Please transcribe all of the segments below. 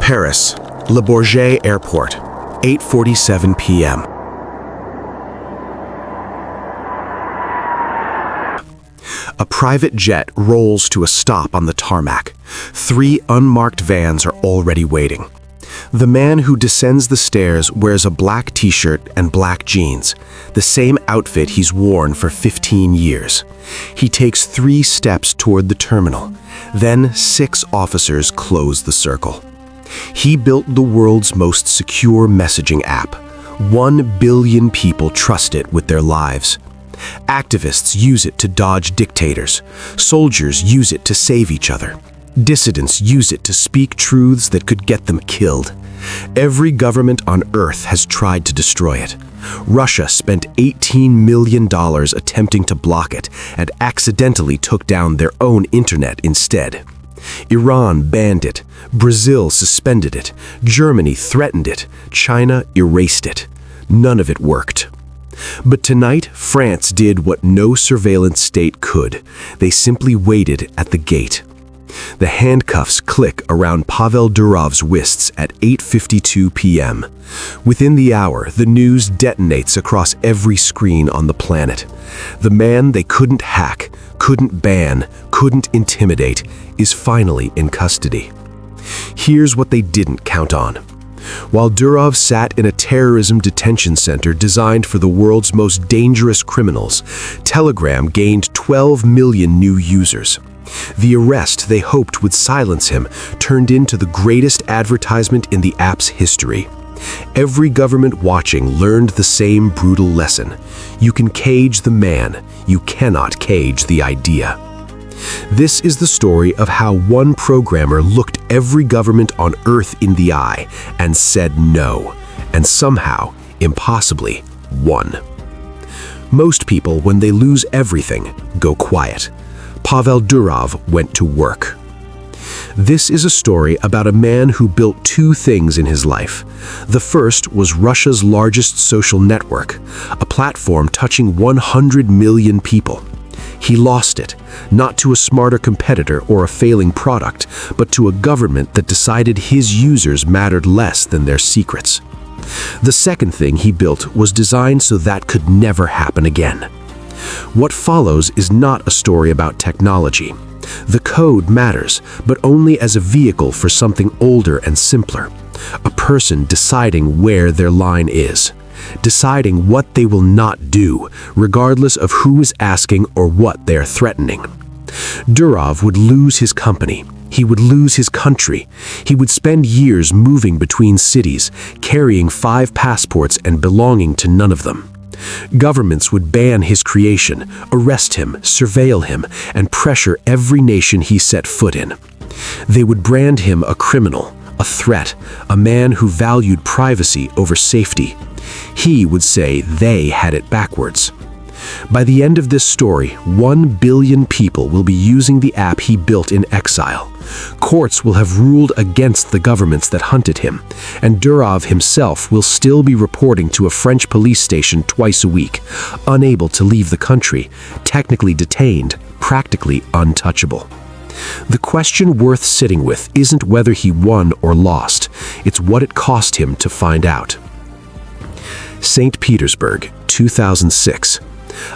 Paris, Le Bourget Airport, 8:47 p.m. A private jet rolls to a stop on the tarmac. 3 unmarked vans are already waiting. The man who descends the stairs wears a black t-shirt and black jeans, the same outfit he's worn for 15 years. He takes 3 steps toward the terminal. Then 6 officers close the circle. He built the world's most secure messaging app. 1 billion people trust it with their lives. Activists use it to dodge dictators. Soldiers use it to save each other. Dissidents use it to speak truths that could get them killed. Every government on Earth has tried to destroy it. Russia spent $18 million attempting to block it and accidentally took down their own internet instead. Iran banned it. Brazil suspended it. Germany threatened it. China erased it. None of it worked. But tonight, France did what no surveillance state could. They simply waited at the gate. The handcuffs click around Pavel Durov's wrists at 8:52 p.m. Within the hour, the news detonates across every screen on the planet. The man they couldn't hack, couldn't ban, couldn't intimidate, is finally in custody. Here's what they didn't count on. While Durov sat in a terrorism detention center designed for the world's most dangerous criminals, Telegram gained 12 million new users. The arrest they hoped would silence him turned into the greatest advertisement in the app's history. Every government watching learned the same brutal lesson. You can cage the man, you cannot cage the idea. This is the story of how one programmer looked every government on Earth in the eye and said no, and somehow, impossibly, won. Most people, when they lose everything, go quiet. Pavel Durov went to work. This is a story about a man who built 2 things in his life. The first was Russia's largest social network, a platform touching 100 million people. He lost it, not to a smarter competitor or a failing product, but to a government that decided his users mattered less than their secrets. The second thing he built was designed so that could never happen again. What follows is not a story about technology. The code matters, but only as a vehicle for something older and simpler. A person deciding where their line is. Deciding what they will not do, regardless of who is asking or what they are threatening. Durov would lose his company. He would lose his country. He would spend years moving between cities, carrying 5 passports and belonging to none of them. Governments would ban his creation, arrest him, surveil him, and pressure every nation he set foot in. They would brand him a criminal, a threat, a man who valued privacy over safety. He would say they had it backwards. By the end of this story, 1 billion people will be using the app he built in exile. Courts will have ruled against the governments that hunted him, and Durov himself will still be reporting to a French police station twice a week, unable to leave the country, technically detained, practically untouchable. The question worth sitting with isn't whether he won or lost, it's what it cost him to find out. St. Petersburg, 2006.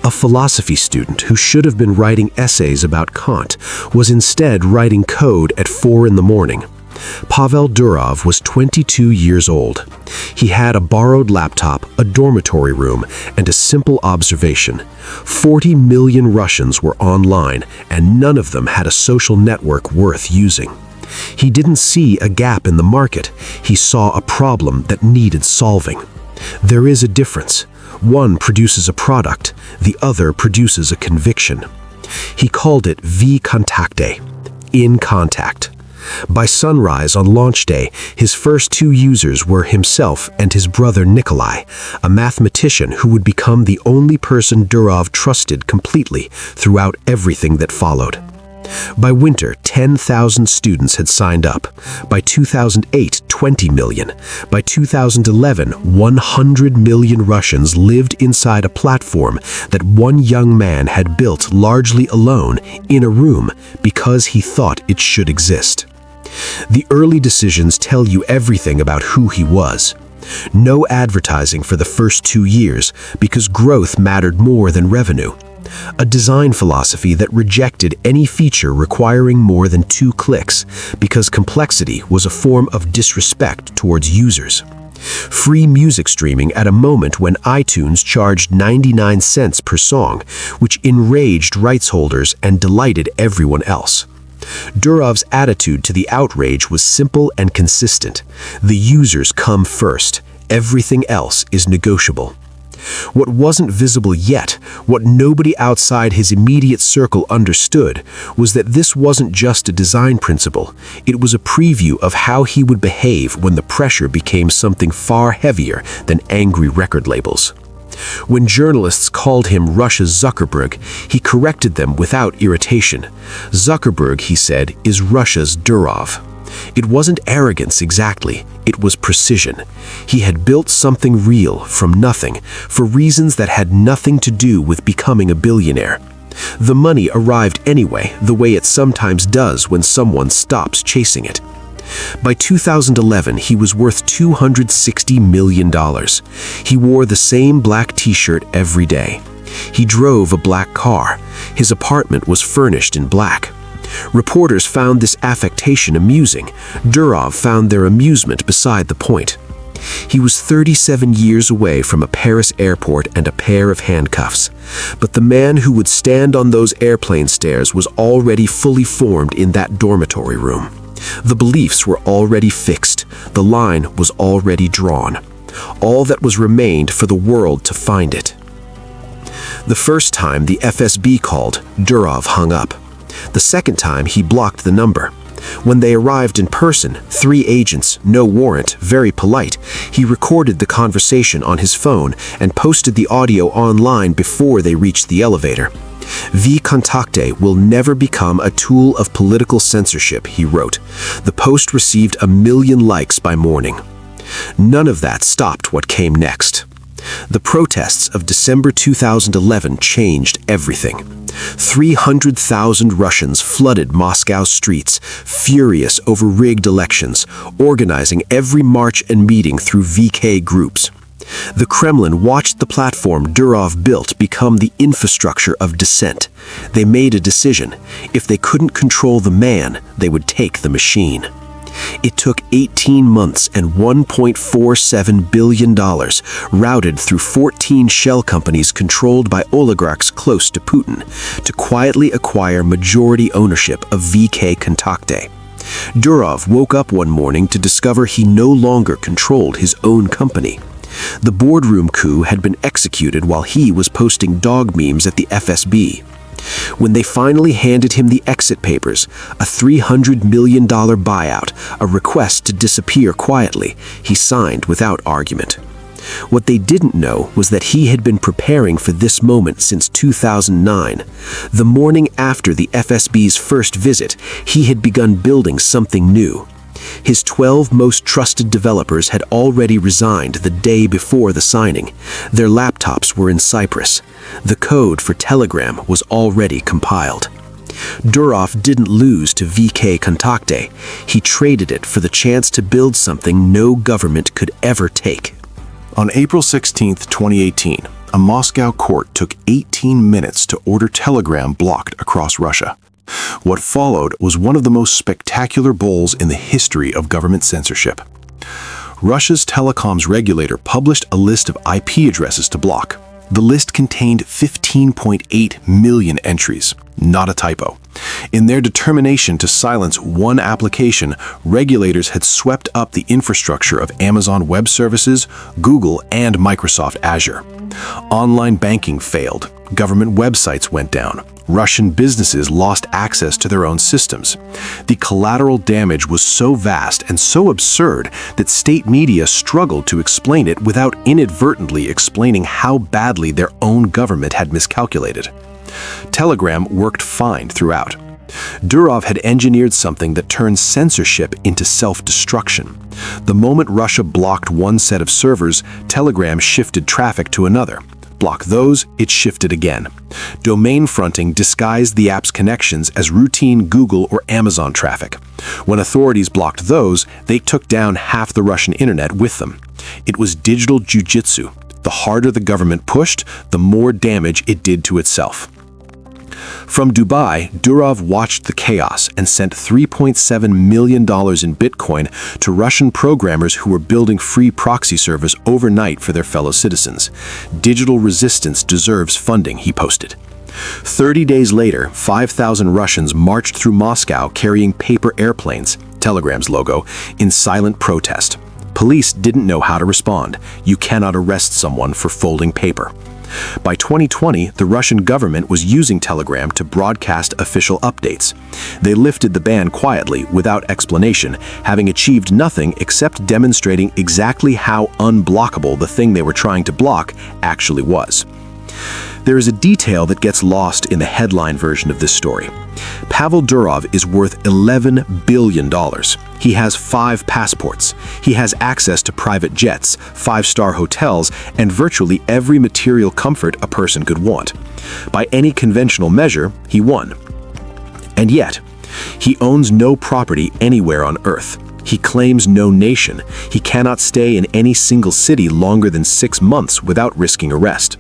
A philosophy student who should have been writing essays about Kant was instead writing code at 4 in the morning. Pavel Durov was 22 years old. He had a borrowed laptop, a dormitory room, and a simple observation. 40 million Russians were online, and none of them had a social network worth using. He didn't see a gap in the market. He saw a problem that needed solving. There is a difference. One produces a product, the other produces a conviction. He called it VKontakte, in contact. By sunrise on launch day, his first 2 users were himself and his brother Nikolai, a mathematician who would become the only person Durov trusted completely throughout everything that followed. By winter, 10,000 students had signed up. By 2008, 20 million. By 2011, 100 million Russians lived inside a platform that one young man had built largely alone in a room because he thought it should exist. The early decisions tell you everything about who he was. No advertising for the first 2 years because growth mattered more than revenue. A design philosophy that rejected any feature requiring more than 2 clicks because complexity was a form of disrespect towards users. Free music streaming at a moment when iTunes charged 99 cents per song, which enraged rights holders and delighted everyone else. Durov's attitude to the outrage was simple and consistent. The users come first. Everything else is negotiable. What wasn't visible yet, what nobody outside his immediate circle understood, was that this wasn't just a design principle. It was a preview of how he would behave when the pressure became something far heavier than angry record labels. When journalists called him Russia's Zuckerberg, he corrected them without irritation. Zuckerberg, he said, is Russia's Durov. It wasn't arrogance exactly, it was precision. He had built something real from nothing, for reasons that had nothing to do with becoming a billionaire. The money arrived anyway, the way it sometimes does when someone stops chasing it. By 2011, he was worth $260 million. He wore the same black t-shirt every day. He drove a black car. His apartment was furnished in black. Reporters found this affectation amusing. Durov found their amusement beside the point. He was 37 years away from a Paris airport and a pair of handcuffs. But the man who would stand on those airplane stairs was already fully formed in that dormitory room. The beliefs were already fixed. The line was already drawn. All that was remained for the world to find it. The first time the FSB called, Durov hung up. The second time, he blocked the number. When they arrived in person, 3 agents, no warrant, very polite, he recorded the conversation on his phone and posted the audio online before they reached the elevator. VKontakte will never become a tool of political censorship, he wrote. The post received 1 million likes by morning. None of that stopped what came next. The protests of December 2011 changed everything. 300,000 Russians flooded Moscow's streets, furious over rigged elections, organizing every march and meeting through VK groups. The Kremlin watched the platform Durov built become the infrastructure of dissent. They made a decision. If they couldn't control the man, they would take the machine. It took 18 months and $1.47 billion, routed through 14 shell companies controlled by oligarchs close to Putin, to quietly acquire majority ownership of VKontakte. Durov woke up one morning to discover he no longer controlled his own company. The boardroom coup had been executed while he was posting dog memes at the FSB. When they finally handed him the exit papers, a $300 million buyout, a request to disappear quietly, he signed without argument. What they didn't know was that he had been preparing for this moment since 2009. The morning after the FSB's first visit, he had begun building something new. His 12 most trusted developers had already resigned the day before the signing. Their laptops were in Cyprus. The code for Telegram was already compiled. Durov didn't lose to VKontakte. He traded it for the chance to build something no government could ever take. On April 16, 2018, a Moscow court took 18 minutes to order Telegram blocked across Russia. What followed was one of the most spectacular bowls in the history of government censorship. Russia's telecoms regulator published a list of IP addresses to block. The list contained 15.8 million entries, not a typo. In their determination to silence one application, regulators had swept up the infrastructure of Amazon Web Services, Google, and Microsoft Azure. Online banking failed. Government websites went down. Russian businesses lost access to their own systems. The collateral damage was so vast and so absurd that state media struggled to explain it without inadvertently explaining how badly their own government had miscalculated. Telegram worked fine throughout. Durov had engineered something that turned censorship into self-destruction. The moment Russia blocked one set of servers, Telegram shifted traffic to another. Block those, it shifted again. Domain fronting disguised the app's connections as routine Google or Amazon traffic. When authorities blocked those, they took down half the Russian internet with them. It was digital jujitsu. The harder the government pushed, the more damage it did to itself. From Dubai, Durov watched the chaos and sent $3.7 million in Bitcoin to Russian programmers who were building free proxy servers overnight for their fellow citizens. Digital resistance deserves funding, he posted. 30 days later, 5,000 Russians marched through Moscow carrying paper airplanes, Telegram's logo, in silent protest. Police didn't know how to respond. You cannot arrest someone for folding paper. By 2020, the Russian government was using Telegram to broadcast official updates. They lifted the ban quietly, without explanation, having achieved nothing except demonstrating exactly how unblockable the thing they were trying to block actually was. There is a detail that gets lost in the headline version of this story. Pavel Durov is worth $11 billion. He has 5 passports. He has access to private jets, 5-star hotels, and virtually every material comfort a person could want. By any conventional measure, he won. And yet, he owns no property anywhere on Earth. He claims no nation. He cannot stay in any single city longer than 6 months without risking arrest.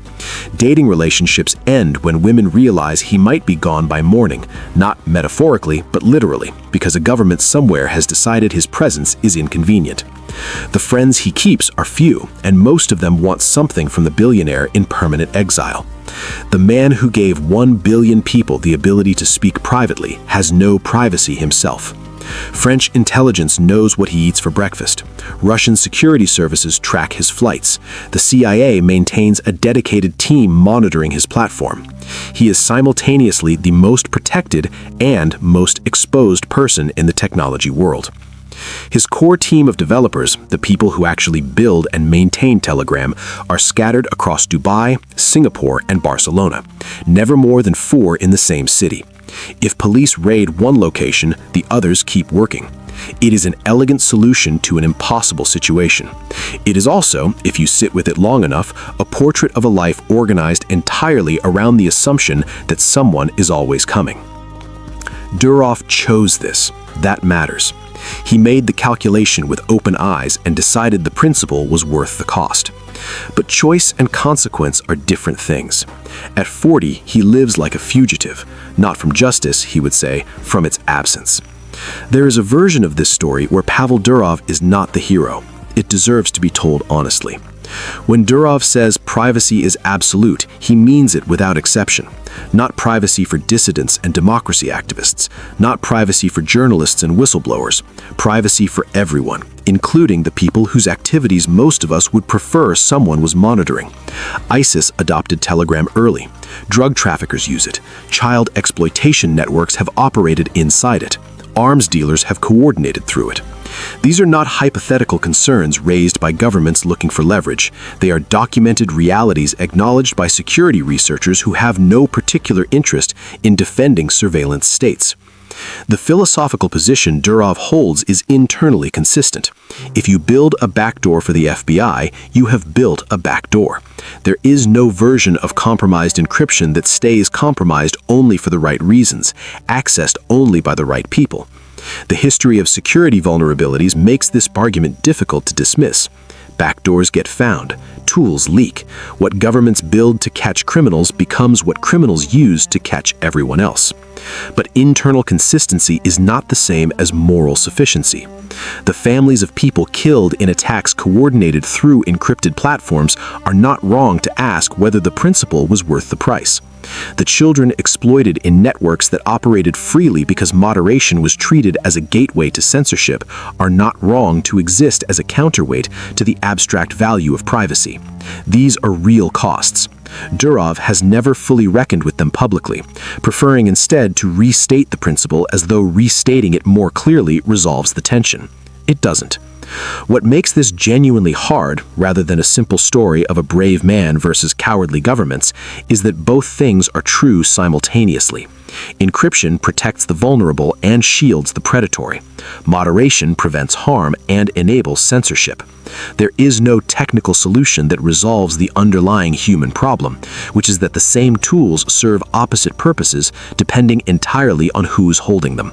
Dating relationships end when women realize he might be gone by morning, not metaphorically, but literally, because a government somewhere has decided his presence is inconvenient. The friends he keeps are few, and most of them want something from the billionaire in permanent exile. The man who gave 1 billion people the ability to speak privately has no privacy himself. French intelligence knows what he eats for breakfast. Russian security services track his flights. The CIA maintains a dedicated team monitoring his platform. He is simultaneously the most protected and most exposed person in the technology world. His core team of developers, the people who actually build and maintain Telegram, are scattered across Dubai, Singapore, and Barcelona, never more than 4 in the same city. If police raid one location, the others keep working. It is an elegant solution to an impossible situation. It is also, if you sit with it long enough, a portrait of a life organized entirely around the assumption that someone is always coming. Durov chose this. That matters. He made the calculation with open eyes and decided the principle was worth the cost. But choice and consequence are different things. At 40, he lives like a fugitive, not from justice, he would say, from its absence. There is a version of this story where Pavel Durov is not the hero. It deserves to be told honestly. When Durov says privacy is absolute, he means it without exception. Not privacy for dissidents and democracy activists, not privacy for journalists and whistleblowers, privacy for everyone, including the people whose activities most of us would prefer someone was monitoring. ISIS adopted Telegram early. Drug traffickers use it. Child exploitation networks have operated inside it. Arms dealers have coordinated through it. These are not hypothetical concerns raised by governments looking for leverage. They are documented realities acknowledged by security researchers who have no particular interest in defending surveillance states. The philosophical position Durov holds is internally consistent. If you build a backdoor for the FBI, you have built a backdoor. There is no version of compromised encryption that stays compromised only for the right reasons, accessed only by the right people. The history of security vulnerabilities makes this argument difficult to dismiss. Backdoors get found. Tools leak. What governments build to catch criminals becomes what criminals use to catch everyone else. But internal consistency is not the same as moral sufficiency. The families of people killed in attacks coordinated through encrypted platforms are not wrong to ask whether the principle was worth the price. The children exploited in networks that operated freely because moderation was treated as a gateway to censorship are not wrong to exist as a counterweight to the abstract value of privacy. These are real costs. Durov has never fully reckoned with them publicly, preferring instead to restate the principle as though restating it more clearly resolves the tension. It doesn't. What makes this genuinely hard, rather than a simple story of a brave man versus cowardly governments, is that both things are true simultaneously. Encryption protects the vulnerable and shields the predatory. Moderation prevents harm and enables censorship. There is no technical solution that resolves the underlying human problem, which is that the same tools serve opposite purposes depending entirely on who's holding them.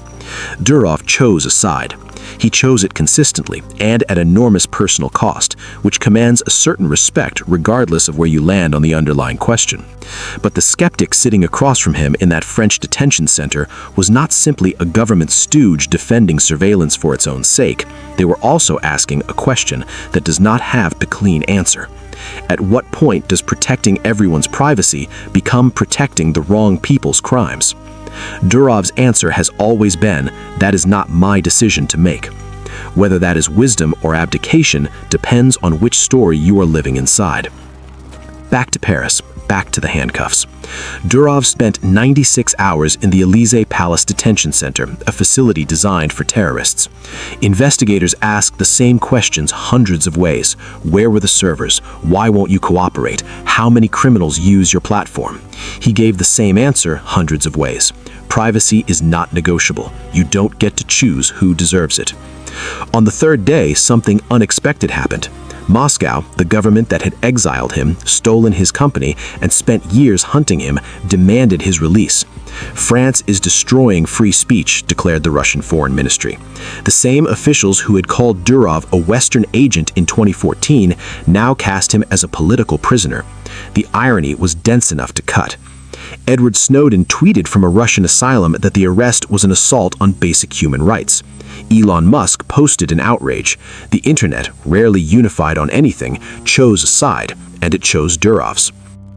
Durov chose a side. He chose it consistently and at enormous personal cost, which commands a certain respect regardless of where you land on the underlying question. But the skeptic sitting across from him in that French detention center was not simply a government stooge defending surveillance for its own sake. They were also asking a question that does not have a clean answer. At what point does protecting everyone's privacy become protecting the wrong people's crimes? Durov's answer has always been, that is not my decision to make. Whether that is wisdom or abdication depends on which story you are living inside. Back to Paris, back to the handcuffs. Durov spent 96 hours in the Élysée Palace Detention Center, a facility designed for terrorists. Investigators asked the same questions hundreds of ways. Where were the servers? Why won't you cooperate? How many criminals use your platform? He gave the same answer hundreds of ways. Privacy is not negotiable. You don't get to choose who deserves it. On the third day, something unexpected happened. Moscow, the government that had exiled him, stolen his company, and spent years hunting him, demanded his release. France is destroying free speech, declared the Russian Foreign Ministry. The same officials who had called Durov a Western agent in 2014 now cast him as a political prisoner. The irony was dense enough to cut. Edward Snowden tweeted from a Russian asylum that the arrest was an assault on basic human rights. Elon Musk posted an outrage. The internet, rarely unified on anything, chose a side, and it chose Durov's.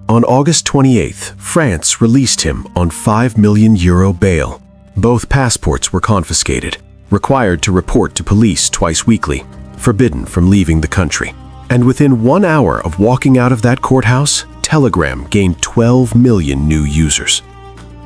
On August 28th, France released him on €5 million bail. Both passports were confiscated, required to report to police twice weekly, forbidden from leaving the country. And within 1 hour of walking out of that courthouse, Telegram gained 12 million new users.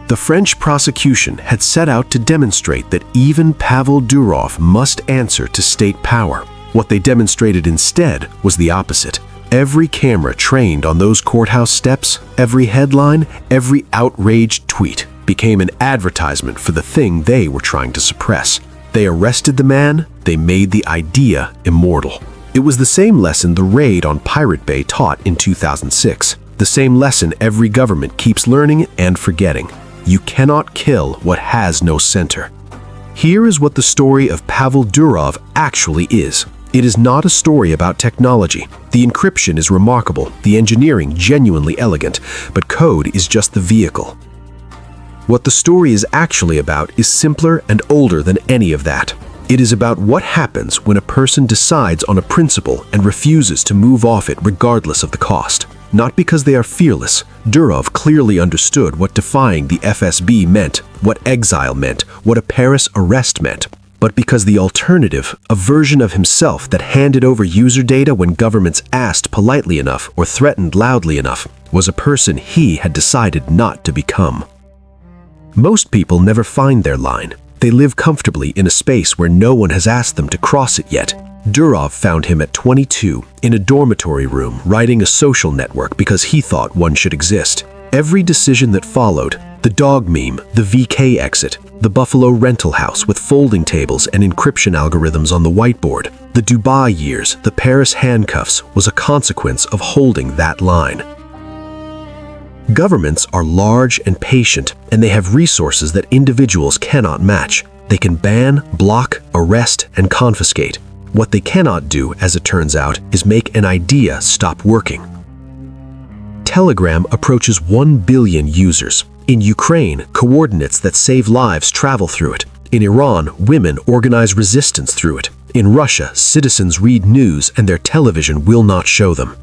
The French prosecution had set out to demonstrate that even Pavel Durov must answer to state power. What they demonstrated instead was the opposite. Every camera trained on those courthouse steps, every headline, every outraged tweet became an advertisement for the thing they were trying to suppress. They arrested the man, they made the idea immortal. It was the same lesson the raid on Pirate Bay taught in 2006. The same lesson every government keeps learning and forgetting. You cannot kill what has no center. Here is what the story of Pavel Durov actually is. It is not a story about technology. The encryption is remarkable, the engineering genuinely elegant, but code is just the vehicle. What the story is actually about is simpler and older than any of that. It is about what happens when a person decides on a principle and refuses to move off it regardless of the cost. Not because they are fearless. Durov clearly understood what defying the FSB meant, what exile meant, what a Paris arrest meant. But because the alternative, a version of himself that handed over user data when governments asked politely enough or threatened loudly enough, was a person he had decided not to become. Most people never find their line. They live comfortably in a space where no one has asked them to cross it yet. Durov found him at 22, in a dormitory room, writing a social network because he thought one should exist. Every decision that followed, the dog meme, the VK exit, the Buffalo rental house with folding tables and encryption algorithms on the whiteboard, the Dubai years, the Paris handcuffs, was a consequence of holding that line. Governments are large and patient, and they have resources that individuals cannot match. They can ban, block, arrest, and confiscate. What they cannot do, as it turns out, is make an idea stop working. Telegram approaches 1 billion users. In Ukraine, coordinates that save lives travel through it. In Iran, women organize resistance through it. In Russia, citizens read news and their television will not show them.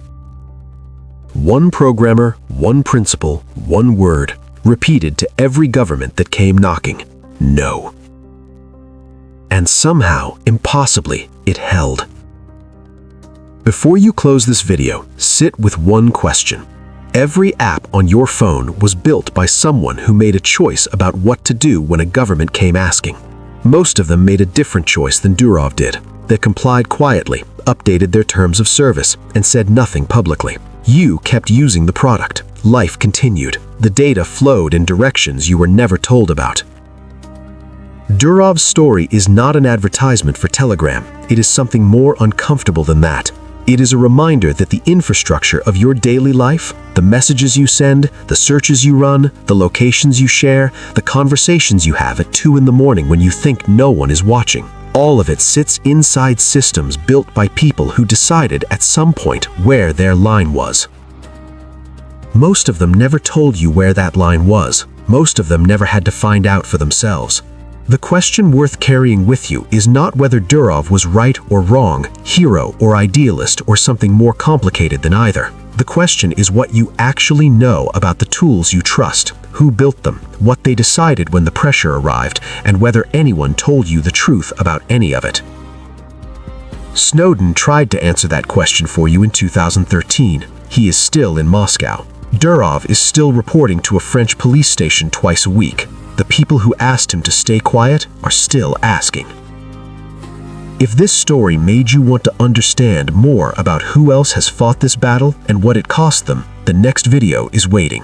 One programmer, one principle, one word, repeated to every government that came knocking: no. And somehow, impossibly, it held. Before you close this video, sit with one question. Every app on your phone was built by someone who made a choice about what to do when a government came asking. Most of them made a different choice than Durov did. They complied quietly, updated their terms of service, and said nothing publicly. You kept using the product. Life continued. The data flowed in directions you were never told about. Durov's story is not an advertisement for Telegram. It is something more uncomfortable than that. It is a reminder that the infrastructure of your daily life, the messages you send, the searches you run, the locations you share, the conversations you have at 2 in the morning when you think no one is watching, all of it sits inside systems built by people who decided at some point where their line was. Most of them never told you where that line was. Most of them never had to find out for themselves. The question worth carrying with you is not whether Durov was right or wrong, hero or idealist, or something more complicated than either. The question is what you actually know about the tools you trust, who built them, what they decided when the pressure arrived, and whether anyone told you the truth about any of it. Snowden tried to answer that question for you in 2013. He is still in Moscow. Durov is still reporting to a French police station twice a week. The people who asked him to stay quiet are still asking. If this story made you want to understand more about who else has fought this battle and what it cost them, the next video is waiting.